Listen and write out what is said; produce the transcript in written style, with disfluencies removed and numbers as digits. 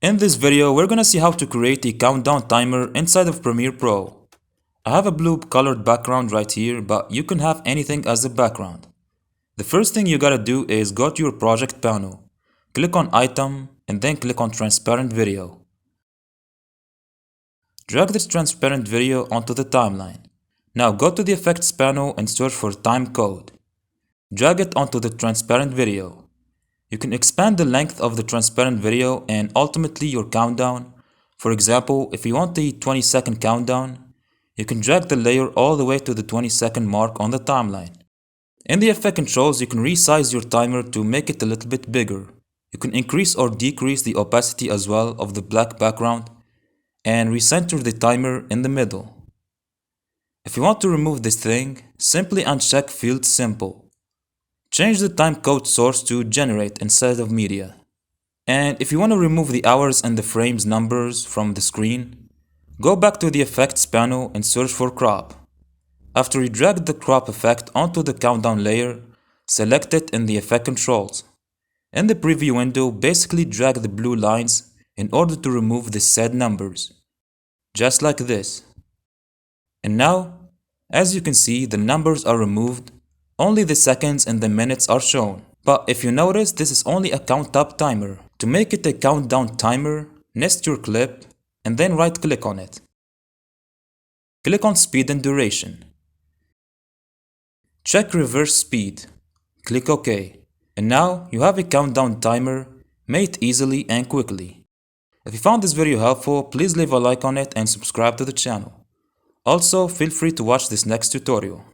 In this video, we're gonna see how to create a countdown timer inside of Premiere Pro. I have a blue colored background right here, but you can have anything as a background. The first thing you gotta do is go to your project panel, click on Item, and then click on Transparent Video. Drag this transparent video onto the timeline. Now go to the Effects panel and search for Time Code. Drag it onto the transparent video. You can expand the length of the transparent video and ultimately your countdown. For example, if you want the 20-second countdown, you can drag the layer all the way to the 20-second mark on the timeline. In the effect controls, you can resize your timer to make it a little bit bigger. You can increase or decrease the opacity as well of the black background and recenter the timer in the middle. If you want to remove this thing, simply uncheck Field Simple. Change the timecode source to generate instead of media. And if you want to remove the hours and the frames numbers from the screen, go back to the effects panel and search for crop. After you drag the crop effect onto the countdown layer, select it in the effect controls. In the preview window, basically drag the blue lines in order to remove the said numbers. Just like this. And now, as you can see, the numbers are removed. Only the seconds and the minutes are shown. But if you notice, this is only a count up timer. To make it a countdown timer, nest your clip and then right click on it. Click on Speed and Duration. Check Reverse Speed. Click OK. And now you have a countdown timer made easily and quickly. If you found this video helpful, please leave a like on it and subscribe to the channel. Also, feel free to watch this next tutorial.